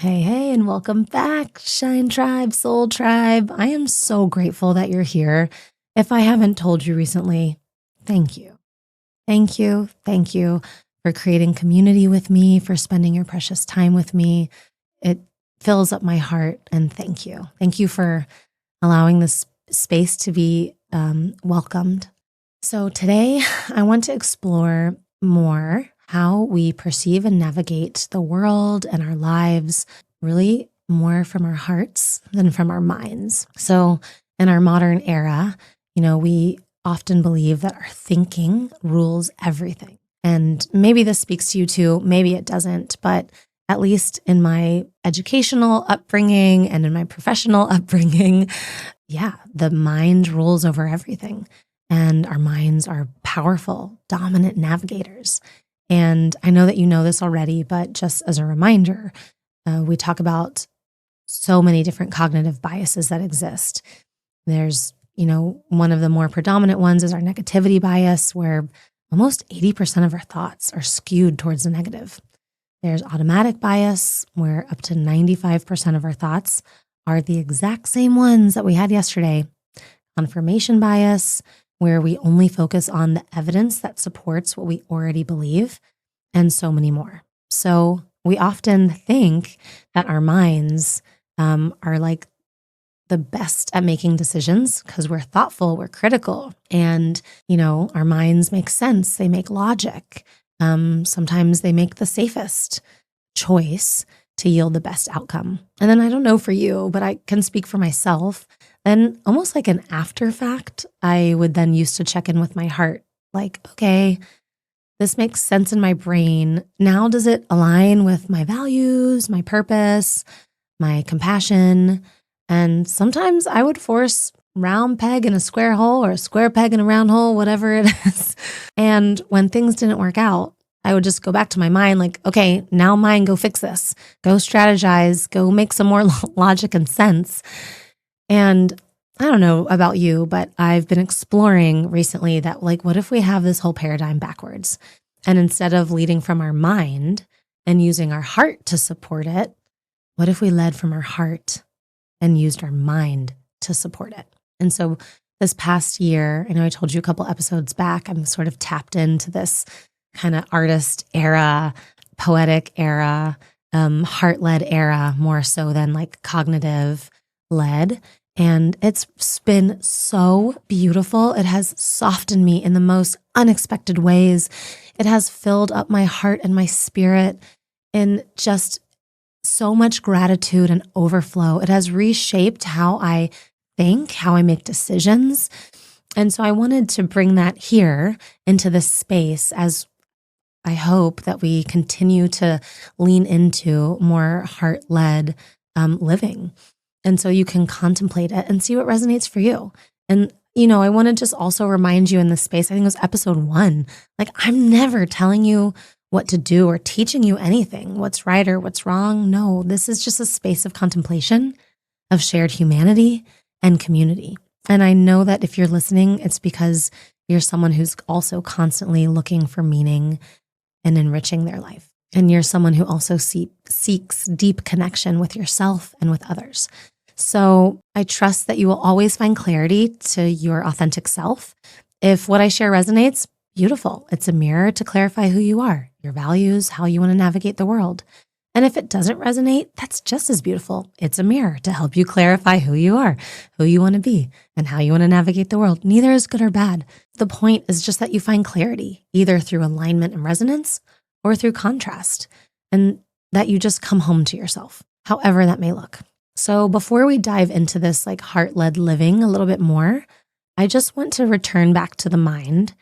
Hey, hey, and welcome back, Shine Tribe, Soul Tribe. I am so grateful that you're here. If I haven't told you recently, thank you. Thank you. Thank you for creating community with me, for spending your precious time with me. It fills up my heart, and thank you. Thank you for allowing this space to be welcomed. So today, I want to explore more how we perceive and navigate the world and our lives, really more from our hearts than from our minds. So in our modern era, we often believe that our thinking rules everything. And maybe this speaks to you too, maybe it doesn't, but at least in my educational upbringing and in my professional upbringing, yeah, the mind rules over everything. And our minds are powerful, dominant navigators. And I know that you know this already, but just as a reminder, we talk about so many different cognitive biases that exist. There's, one of the more predominant ones is our negativity bias, where almost 80% of our thoughts are skewed towards the negative. There's automatic bias, where up to 95% of our thoughts are the exact same ones that we had yesterday. Confirmation bias, where we only focus on the evidence that supports what we already believe, and so many more. So we often think that our minds are like the best at making decisions because we're thoughtful, we're critical, and, our minds make sense. They make logic. Sometimes they make the safest choice to yield the best outcome. And then I don't know for you, but I can speak for myself. Then almost like an after fact, I would then use to check in with my heart. Like, okay, this makes sense in my brain. Now, does it align with my values, my purpose, my compassion? And sometimes I would force round peg in a square hole or a square peg in a round hole, whatever it is. And when things didn't work out, I would just go back to my mind like, okay, now mind, go fix this, go strategize, go make some more logic and sense. And I don't know about you, but I've been exploring recently that what if we have this whole paradigm backwards? And instead of leading from our mind and using our heart to support it, what if we led from our heart and used our mind to support it? And so this past year, I know I told you a couple episodes back, I'm sort of tapped into this kind of artist era, poetic era, heart-led era, more so than cognitive-led. And it's been so beautiful. It has softened me in the most unexpected ways. It has filled up my heart and my spirit in just so much gratitude and overflow. It has reshaped how I think, how I make decisions. And so I wanted to bring that here into this space as I hope that we continue to lean into more heart-led living. And so you can contemplate it and see what resonates for you. And, I want to just also remind you in this space, I think it was episode 1, I'm never telling you what to do or teaching you anything, what's right or what's wrong. No, this is just a space of contemplation, of shared humanity and community. And I know that if you're listening, it's because you're someone who's also constantly looking for meaning and enriching their life. And you're someone who also seeks deep connection with yourself and with others. So I trust that you will always find clarity to your authentic self. If what I share resonates, beautiful. It's a mirror to clarify who you are, your values, how you want to navigate the world. And if it doesn't resonate, that's just as beautiful. It's a mirror to help you clarify who you are, who you want to be, and how you want to navigate the world. Neither is good or bad. The point is just that you find clarity, either through alignment and resonance or through contrast, and that you just come home to yourself, however that may look. So before we dive into this heart-led living a little bit more, I just want to return back to the mind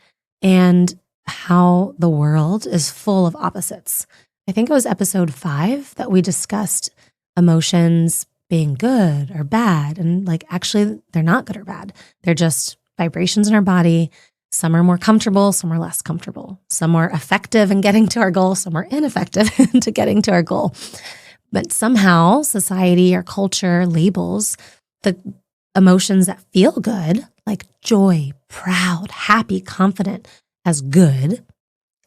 and how the world is full of opposites. I think it was episode 5 that we discussed emotions being good or bad. And actually, they're not good or bad. They're just vibrations in our body. Some are more comfortable, some are less comfortable. Some are effective in getting to our goal, some are ineffective into getting to our goal. But somehow society or culture labels the emotions that feel good, like joy, proud, happy, confident, as good,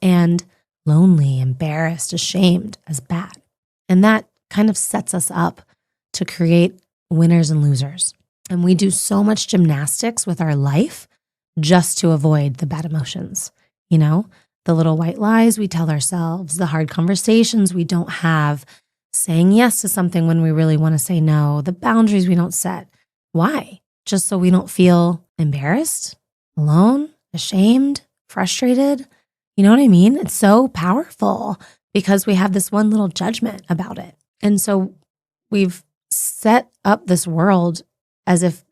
and lonely, embarrassed, ashamed as bad. And that kind of sets us up to create winners and losers. And we do so much gymnastics with our life just to avoid the bad emotions, the little white lies we tell ourselves, the hard conversations we don't have, saying yes to something when we really want to say no, the boundaries we don't set. Why? Just so we don't feel embarrassed, alone, ashamed, frustrated. You know what I mean? It's so powerful because we have this one little judgment about it. And so we've set up this world as if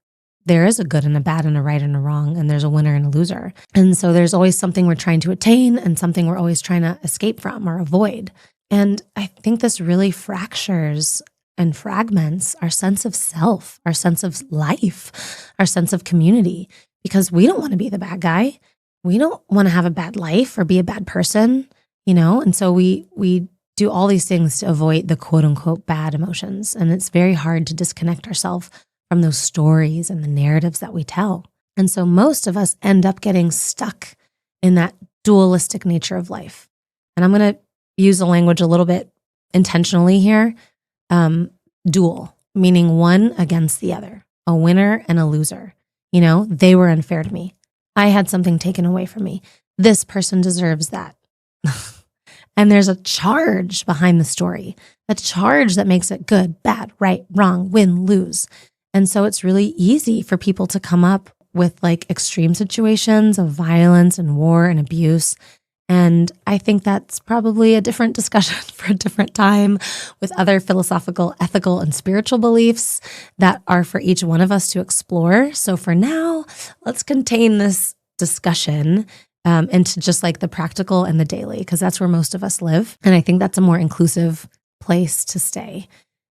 there is a good and a bad and a right and a wrong, and there's a winner and a loser. And so there's always something we're trying to attain and something we're always trying to escape from or avoid. And I think this really fractures and fragments our sense of self, our sense of life, our sense of community, because we don't want to be the bad guy. We don't want to have a bad life or be a bad person, And so we do all these things to avoid the quote unquote bad emotions. And it's very hard to disconnect ourselves from those stories and the narratives that we tell. And so most of us end up getting stuck in that dualistic nature of life. And I'm going to use the language a little bit intentionally here. Dual, meaning one against the other, a winner and a loser. They were unfair to me. I had something taken away from me. This person deserves that. And there's a charge behind the story, a charge that makes it good, bad, right, wrong, win, lose. And so it's really easy for people to come up with like extreme situations of violence and war and abuse. And I think that's probably a different discussion for a different time with other philosophical, ethical, and spiritual beliefs that are for each one of us to explore. So for now, let's contain this discussion into just like the practical and the daily, because that's where most of us live. And I think that's a more inclusive place to stay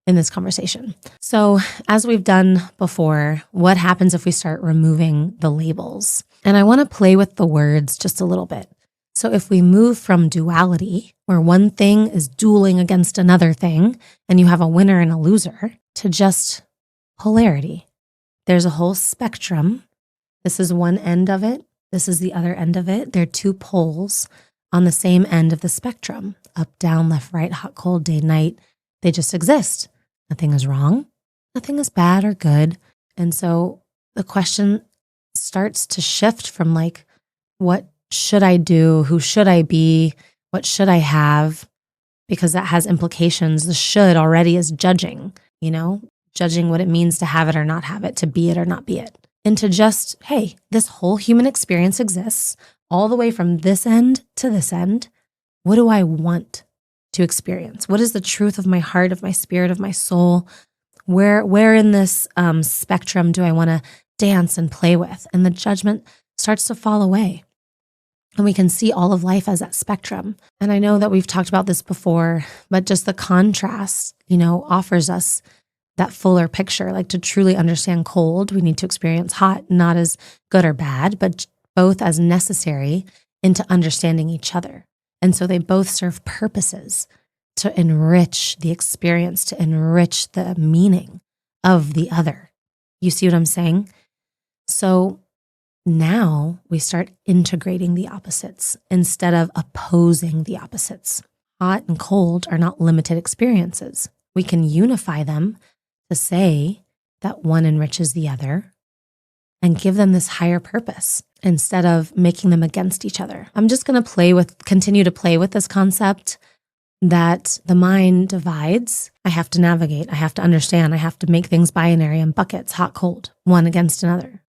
in this conversation. So as we've done before, what happens if we start removing the labels? And I want to play with the words just a little bit. So if we move from duality, where one thing is dueling against another thing, and you have a winner and a loser, to just polarity. There's a whole spectrum. This is one end of it. This is the other end of it. They're two poles on the same end of the spectrum. Up, down, left, right, hot, cold, day, night. They just exist. Nothing is wrong. Nothing is bad or good. And so the question starts to shift from like, what should I do? Who should I be? What should I have? Because that has implications. The should already is judging, judging what it means to have it or not have it, to be it or not be it. Into just, hey, this whole human experience exists all the way from this end to this end. What do I want to experience? What is the truth of my heart, of my spirit, of my soul? Where in this spectrum do I want to dance and play with? And the judgment starts to fall away. And we can see all of life as that spectrum. And I know that we've talked about this before, but just the contrast, offers us that fuller picture. Like to truly understand cold, we need to experience hot, not as good or bad, but both as necessary into understanding each other. And so they both serve purposes to enrich the experience, to enrich the meaning of the other. You see what I'm saying? So now we start integrating the opposites instead of opposing the opposites. Hot and cold are not limited experiences. We can unify them to say that one enriches the other and give them this higher purpose instead of making them against each other. I'm just going to continue to play with this concept that the mind divides. I have to navigate. I have to understand. I have to make things binary and buckets, hot, cold, one against another,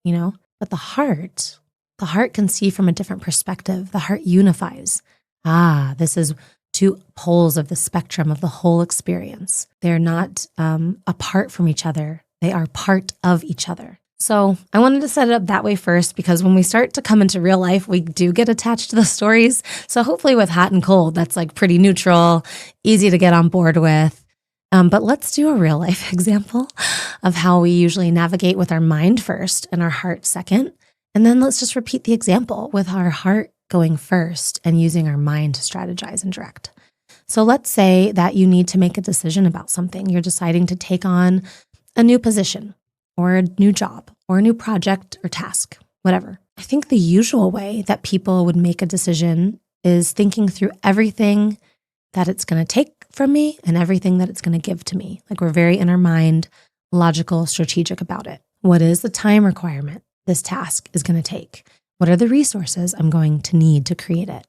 But the heart can see from a different perspective. The heart unifies. This is two poles of the spectrum of the whole experience. They're not apart from each other. They are part of each other. So I wanted to set it up that way first, because when we start to come into real life, we do get attached to the stories. So hopefully with hot and cold, that's like pretty neutral, easy to get on board with. But let's do a real life example of how we usually navigate with our mind first and our heart second. And then let's just repeat the example with our heart going first and using our mind to strategize and direct. So let's say that you need to make a decision about something. You're deciding to take on a new position or a new job or a new project or task, whatever. I think the usual way that people would make a decision is thinking through everything that it's going to take from me and everything that it's going to give to me. Like we're very in our mind, logical, strategic about it. What is the time requirement this task is going to take? What are the resources I'm going to need to create it?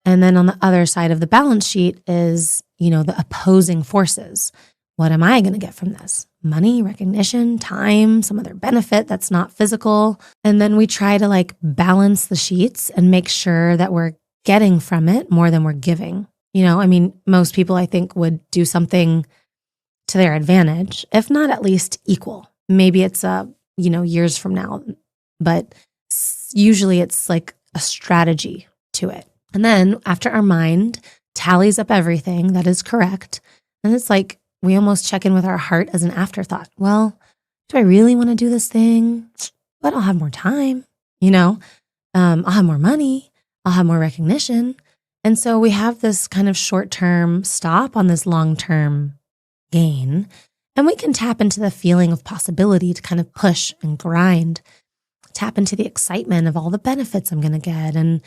And then on the other side of the balance sheet is, the opposing forces. What am I going to get from this? Money, recognition, time, some other benefit that's not physical. And then we try to like balance the sheets and make sure that we're getting from it more than we're giving. Most people I think would do something to their advantage, if not at least equal. Maybe it's years from now, but usually it's like a strategy to it. And then after our mind tallies up everything that is correct, and it's like we almost check in with our heart as an afterthought. Well, do I really want to do this thing? But I'll have more time, I'll have more money, I'll have more recognition. And so we have this kind of short-term stop on this long-term gain, and we can tap into the feeling of possibility to kind of push and grind, tap into the excitement of all the benefits I'm going to get. And,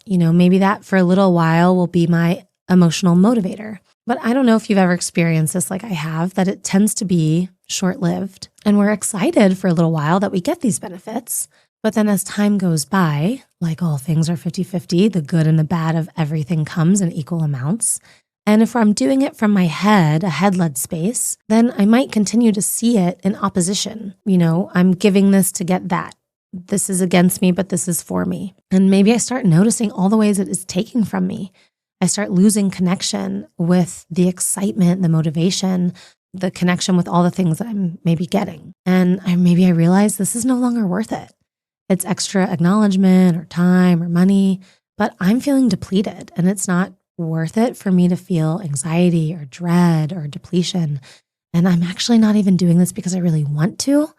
maybe that for a little while will be my emotional motivator. But I don't know if you've ever experienced this like I have, that it tends to be short-lived. And we're excited for a little while that we get these benefits. But then as time goes by, like all things are 50-50, the good and the bad of everything comes in equal amounts. And if I'm doing it from my head, a head-led space, then I might continue to see it in opposition. I'm giving this to get that. This is against me, but this is for me. And maybe I start noticing all the ways it is taking from me. I start losing connection with the excitement, the motivation, the connection with all the things that I'm maybe getting. And maybe I realize this is no longer worth it. It's extra acknowledgement or time or money, but I'm feeling depleted, and it's not worth it for me to feel anxiety or dread or depletion. And I'm actually not even doing this because I really want to.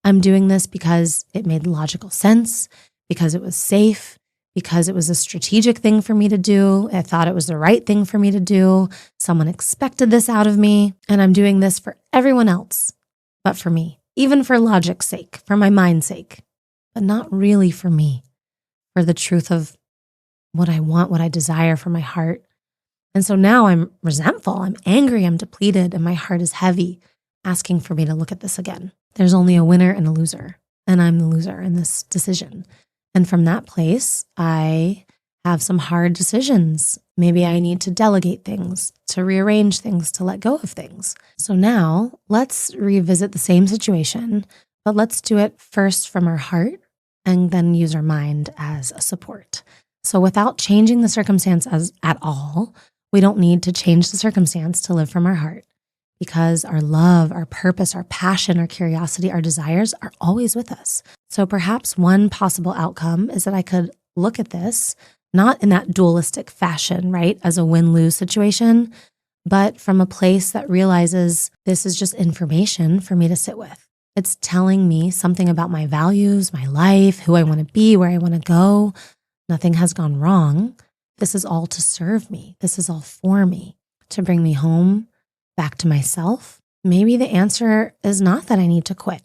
I'm doing this because it made logical sense, because it was safe, because it was a strategic thing for me to do. I thought it was the right thing for me to do. Someone expected this out of me, and I'm doing this for everyone else, but for me, even for logic's sake, for my mind's sake, but not really for me, for the truth of what I want, what I desire for my heart. And so now I'm resentful, I'm angry, I'm depleted, and my heart is heavy, asking for me to look at this again. There's only a winner and a loser, and I'm the loser in this decision. And from that place, I have some hard decisions. Maybe I need to delegate things, to rearrange things, to let go of things. So now let's revisit the same situation, but let's do it first from our heart and then use our mind as a support. So without changing the circumstance at all, we don't need to change the circumstance to live from our heart, because our love, our purpose, our passion, our curiosity, our desires are always with us. So perhaps one possible outcome is that I could look at this, not in that dualistic fashion, right, as a win-lose situation, but from a place that realizes this is just information for me to sit with. It's telling me something about my values, my life, who I want to be, where I want to go. Nothing has gone wrong. This is all to serve me. This is all for me, to bring me home, back to myself. Maybe the answer is not that I need to quit.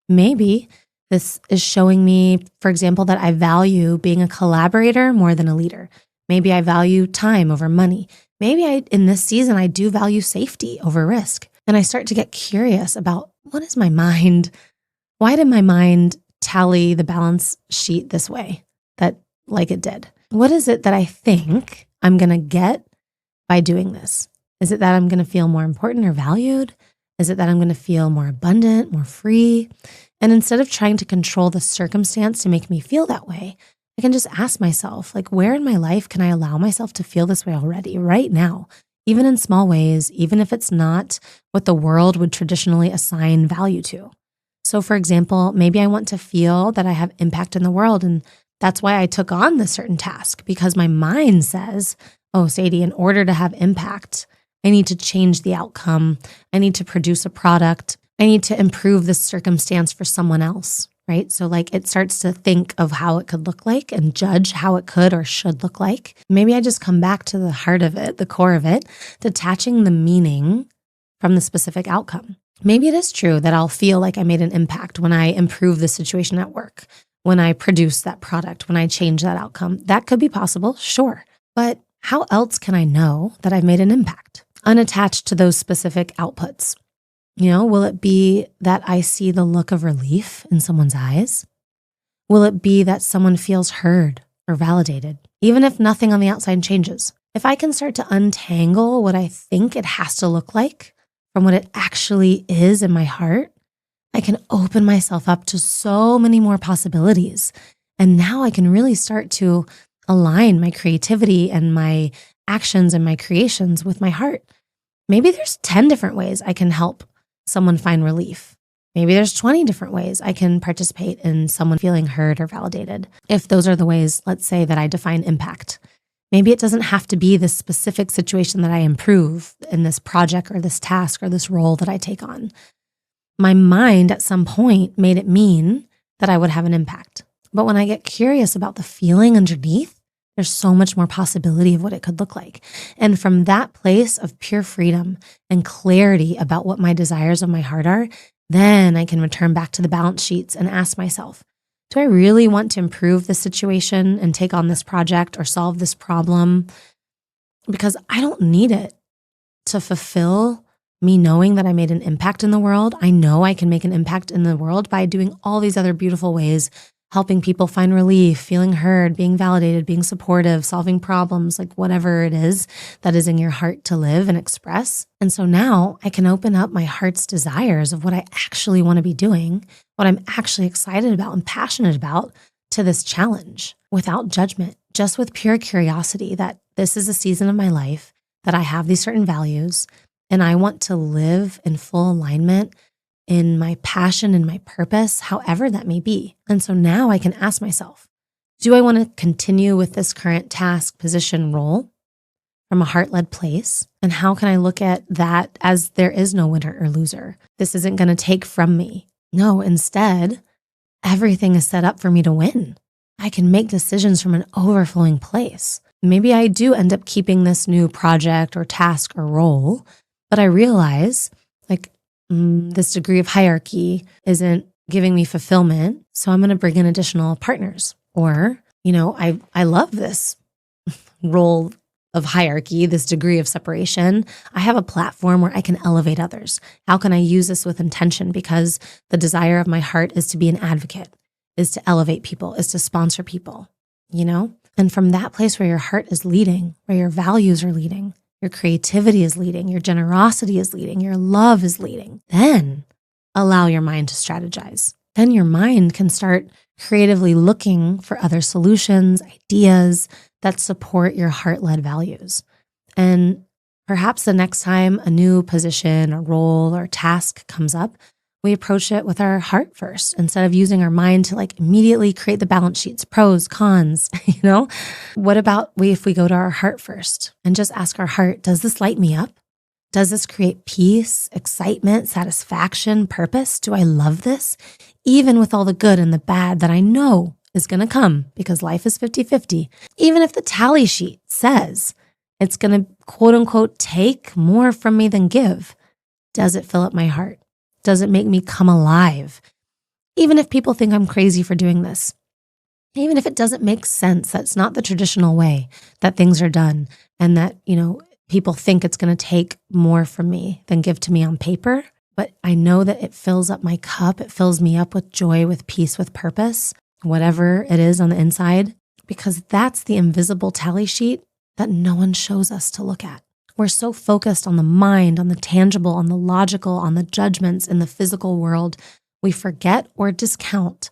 Maybe this is showing me, for example, that I value being a collaborator more than a leader. Maybe I value time over money. Maybe in this season, I do value safety over risk. And I start to get curious about, what is my mind? Why did my mind tally the balance sheet this way, like it did? What is it that I think I'm going to get by doing this? Is it that I'm going to feel more important or valued? Is it that I'm going to feel more abundant, more free? And instead of trying to control the circumstance to make me feel that way, I can just ask myself, like, where in my life can I allow myself to feel this way already, right now? Even in small ways, even if it's not what the world would traditionally assign value to. So for example, maybe I want to feel that I have impact in the world, and that's why I took on this certain task, because my mind says, oh, Sadie, in order to have impact, I need to change the outcome. I need to produce a product. I need to improve this circumstance for someone else, right? So like it starts to think of how it could look like and judge how it could or should look like. Maybe I just come back to the heart of it, the core of it, detaching the meaning from the specific outcome. Maybe it is true that I'll feel like I made an impact when I improve the situation at work, when I produce that product, when I change that outcome. That could be possible, sure. But how else can I know that I've made an impact unattached to those specific outputs? Will it be that I see the look of relief in someone's eyes? Will it be that someone feels heard or validated, even if nothing on the outside changes? If I can start to untangle what I think it has to look like from what it actually is in my heart, I can open myself up to so many more possibilities. And now I can really start to align my creativity and my actions and my creations with my heart. Maybe there's 10 different ways I can help someone find relief. Maybe there's 20 different ways I can participate in someone feeling heard or validated. If those are the ways, let's say, that I define impact. Maybe it doesn't have to be this specific situation that I improve in this project or this task or this role that I take on. My mind at some point made it mean that I would have an impact. But when I get curious about the feeling underneath, there's so much more possibility of what it could look like. And from that place of pure freedom and clarity about what my desires of my heart are, then I can return back to the balance sheets and ask myself, do I really want to improve this situation and take on this project or solve this problem? Because I don't need it to fulfill me knowing that I made an impact in the world. I know I can make an impact in the world by doing all these other beautiful ways, helping people find relief, feeling heard, being validated, being supportive, solving problems, like whatever it is that is in your heart to live and express. And so now I can open up my heart's desires of what I actually want to be doing, what I'm actually excited about and passionate about to this challenge without judgment, just with pure curiosity that this is a season of my life, that I have these certain values, and I want to live in full alignment in my passion and my purpose, however that may be. And so now I can ask myself, do I want to continue with this current task, position, role from a heart-led place? And how can I look at that as there is no winner or loser? This isn't going to take from me. No, instead, everything is set up for me to win. I can make decisions from an overflowing place. Maybe I do end up keeping this new project or task or role, but I realize this degree of hierarchy isn't giving me fulfillment. So I'm going to bring in additional partners. Or, I love this role of hierarchy, this degree of separation. I have a platform where I can elevate others. How can I use this with intention? Because the desire of my heart is to be an advocate, is to elevate people, is to sponsor people, And from that place where your heart is leading, where your values are leading, your creativity is leading, your generosity is leading, your love is leading, then allow your mind to strategize. Then your mind can start creatively looking for other solutions, ideas that support your heart-led values. And perhaps the next time a new position or role or task comes up, we approach it with our heart first instead of using our mind to immediately create the balance sheets, pros, cons, What about if we go to our heart first and just ask our heart, does this light me up? Does this create peace, excitement, satisfaction, purpose? Do I love this? Even with all the good and the bad that I know is going to come because life is 50-50. Even if the tally sheet says it's going to quote unquote take more from me than give, does it fill up my heart? Does it make me come alive? Even if people think I'm crazy for doing this, even if it doesn't make sense, that's not the traditional way that things are done, and that, people think it's going to take more from me than give to me on paper, but I know that it fills up my cup. It fills me up with joy, with peace, with purpose, whatever it is on the inside, because that's the invisible tally sheet that no one shows us to look at. We're so focused on the mind, on the tangible, on the logical, on the judgments in the physical world, we forget or discount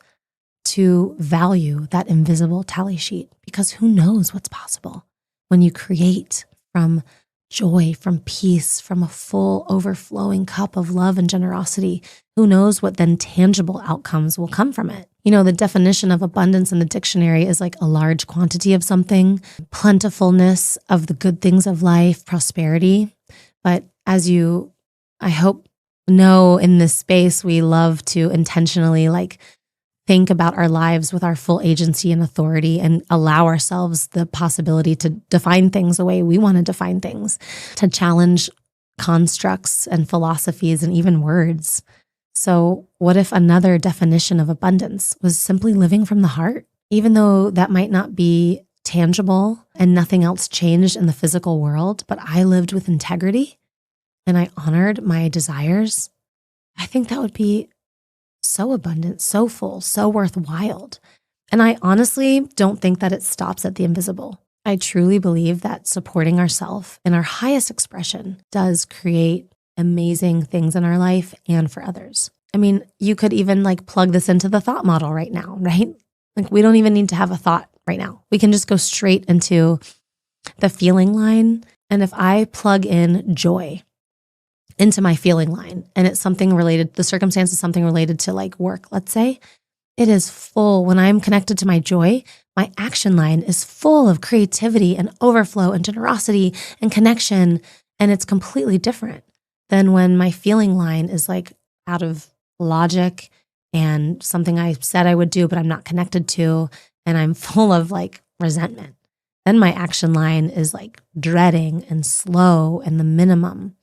to value that invisible tally sheet, because who knows what's possible when you create from joy, from peace, from a full overflowing cup of love and generosity. Who knows what then tangible outcomes will come from it? The definition of abundance in the dictionary is a large quantity of something, plentifulness of the good things of life, prosperity. But as you, I hope, know in this space, we love to intentionally think about our lives with our full agency and authority and allow ourselves the possibility to define things the way we want to define things, to challenge constructs and philosophies and even words. So what if another definition of abundance was simply living from the heart? Even though that might not be tangible and nothing else changed in the physical world, but I lived with integrity and I honored my desires, I think that would be so abundant, so full, so worthwhile. And I honestly don't think that it stops at the invisible. I truly believe that supporting ourselves in our highest expression does create amazing things in our life and for others. I mean, you could even like plug this into the thought model right now, right? Like we don't even need to have a thought right now. We can just go straight into the feeling line. And if I plug in joy into my feeling line and it's something related, the circumstance is something related to like work, let's say, it is full. When I'm connected to my joy, my action line is full of creativity and overflow and generosity and connection. And it's completely different than when my feeling line is like out of logic and something I said I would do, but I'm not connected to, and I'm full of like resentment. Then my action line is like dreading and slow and the minimum.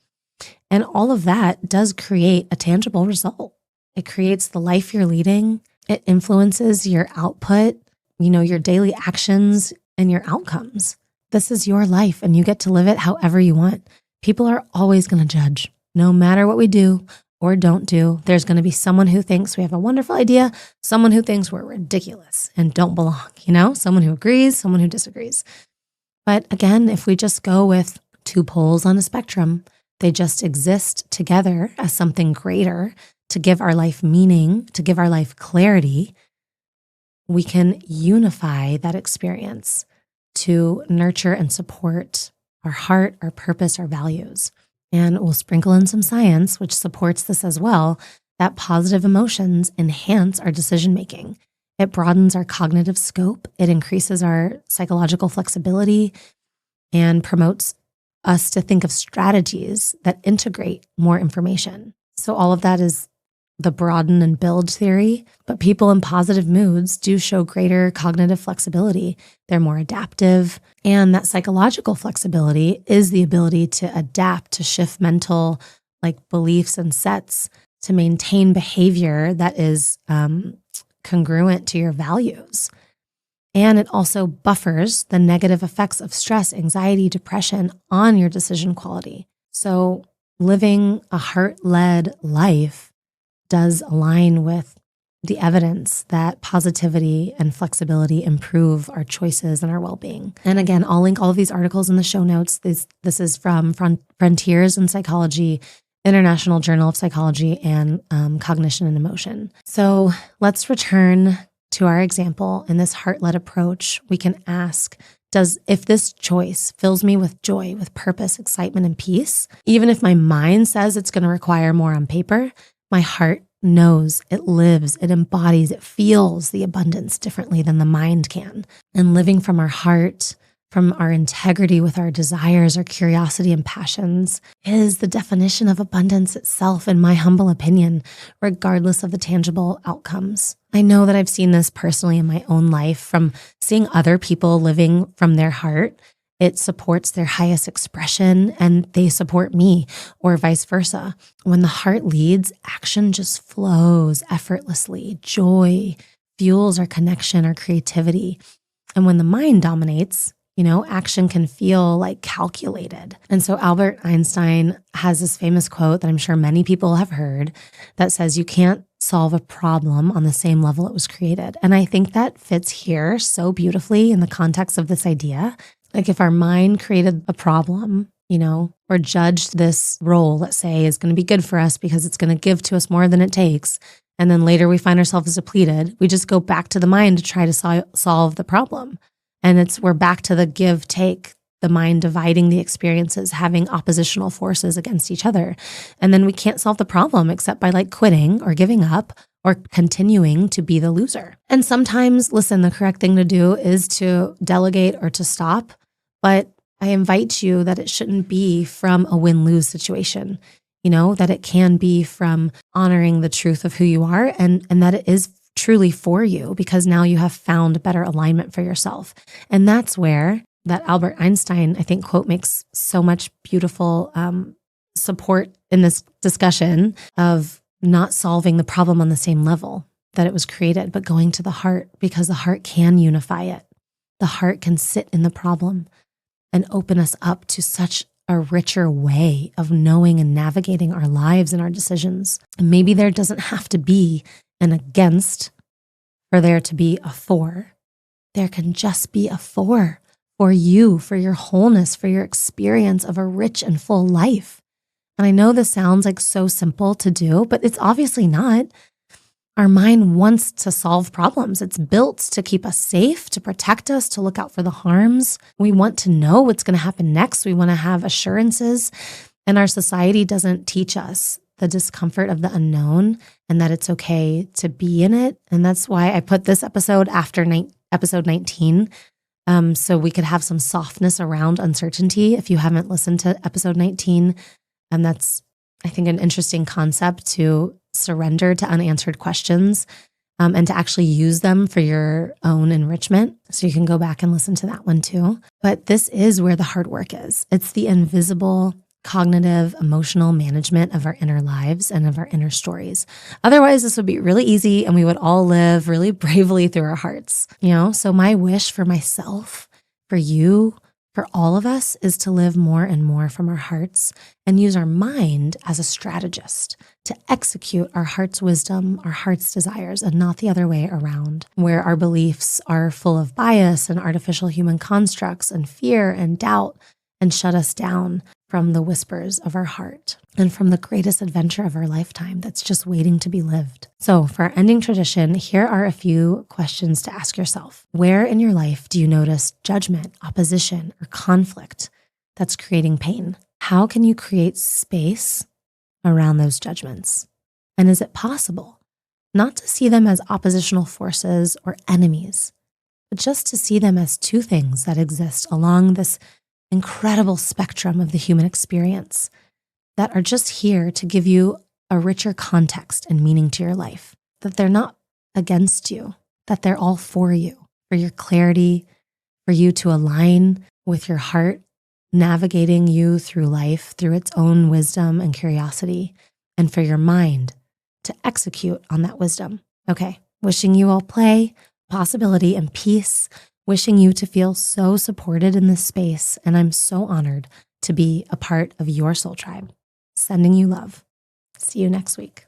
And all of that does create a tangible result. It creates the life you're leading. It influences your output, your daily actions and your outcomes. This is your life and you get to live it however you want. People are always going to judge. No matter what we do or don't do, there's going to be someone who thinks we have a wonderful idea, someone who thinks we're ridiculous and don't belong, someone who agrees, someone who disagrees. But again, if we just go with two poles on a spectrum, they just exist together as something greater to give our life meaning, to give our life clarity, we can unify that experience to nurture and support our heart, our purpose, our values. And we'll sprinkle in some science, which supports this as well, that positive emotions enhance our decision-making. It broadens our cognitive scope. It increases our psychological flexibility and promotes us to think of strategies that integrate more information. So all of that is the broaden and build theory, but people in positive moods do show greater cognitive flexibility. They're more adaptive, and that psychological flexibility is the ability to adapt, to shift mental beliefs and sets, to maintain behavior that is congruent to your values. And it also buffers the negative effects of stress, anxiety, depression on your decision quality. So living a heart-led life does align with the evidence that positivity and flexibility improve our choices and our well-being. And again, I'll link all of these articles in the show notes. This is from Frontiers in Psychology, International Journal of Psychology, and Cognition and Emotion. So let's return to our example. In this heart-led approach, we can ask, if this choice fills me with joy, with purpose, excitement, and peace, even if my mind says it's going to require more on paper, my heart knows, it lives, it embodies, it feels the abundance differently than the mind can. And living from our heart, from our integrity with our desires, our curiosity and passions is the definition of abundance itself, in my humble opinion, regardless of the tangible outcomes. I know that I've seen this personally in my own life from seeing other people living from their heart. It supports their highest expression and they support me, or vice versa. When the heart leads, action just flows effortlessly. Joy fuels our connection, our creativity. And when the mind dominates, action can feel calculated. And so Albert Einstein has this famous quote that I'm sure many people have heard that says, you can't solve a problem on the same level it was created. And I think that fits here so beautifully in the context of this idea. If our mind created a problem, or judged this role, let's say, is going to be good for us because it's going to give to us more than it takes, and then later we find ourselves depleted, we just go back to the mind to try to solve the problem. And we're back to the give-take, the mind dividing the experiences, having oppositional forces against each other. And then we can't solve the problem except by quitting or giving up or continuing to be the loser. And sometimes, listen, the correct thing to do is to delegate or to stop. But I invite you that it shouldn't be from a win-lose situation, that it can be from honoring the truth of who you are and that it is truly for you because now you have found better alignment for yourself. And that's where that Albert Einstein, I think, quote makes so much beautiful support in this discussion of not solving the problem on the same level that it was created, but going to the heart because the heart can unify it. the heart can sit in the problem and open us up to such a richer way of knowing and navigating our lives and our decisions. And maybe there doesn't have to be an against for there to be a for. There can just be a for you, for your wholeness, for your experience of a rich and full life. And I know this sounds like so simple to do, but it's obviously not. Our mind wants to solve problems. It's built to keep us safe, to protect us, to look out for the harms. We want to know what's going to happen next. We want to have assurances. And our society doesn't teach us the discomfort of the unknown and that it's okay to be in it. And that's why I put this episode after episode 19, so we could have some softness around uncertainty. If you haven't listened to episode 19, that's, I think, an interesting concept to surrender to unanswered questions and to actually use them for your own enrichment. So you can go back and listen to that one too. But this is where the hard work is. It's the invisible, cognitive, emotional management of our inner lives and of our inner stories. Otherwise, this would be really easy and we would all live really bravely through our hearts. So my wish for myself, for you, for all of us is to live more and more from our hearts and use our mind as a strategist to execute our heart's wisdom, our heart's desires, and not the other way around, where our beliefs are full of bias and artificial human constructs and fear and doubt and shut us down from the whispers of our heart and from the greatest adventure of our lifetime that's just waiting to be lived. So for our ending tradition, here are a few questions to ask yourself. Where in your life do you notice judgment, opposition, or conflict that's creating pain? How can you create space around those judgments? And is it possible not to see them as oppositional forces or enemies, but just to see them as two things that exist along this incredible spectrum of the human experience that are just here to give you a richer context and meaning to your life, that they're not against you, that they're all for you, for your clarity, for you to align with your heart, navigating you through life, through its own wisdom and curiosity, and for your mind to execute on that wisdom. Okay, wishing you all play, possibility, and peace. Wishing you to feel so supported in this space. And I'm so honored to be a part of your soul tribe. Sending you love. See you next week.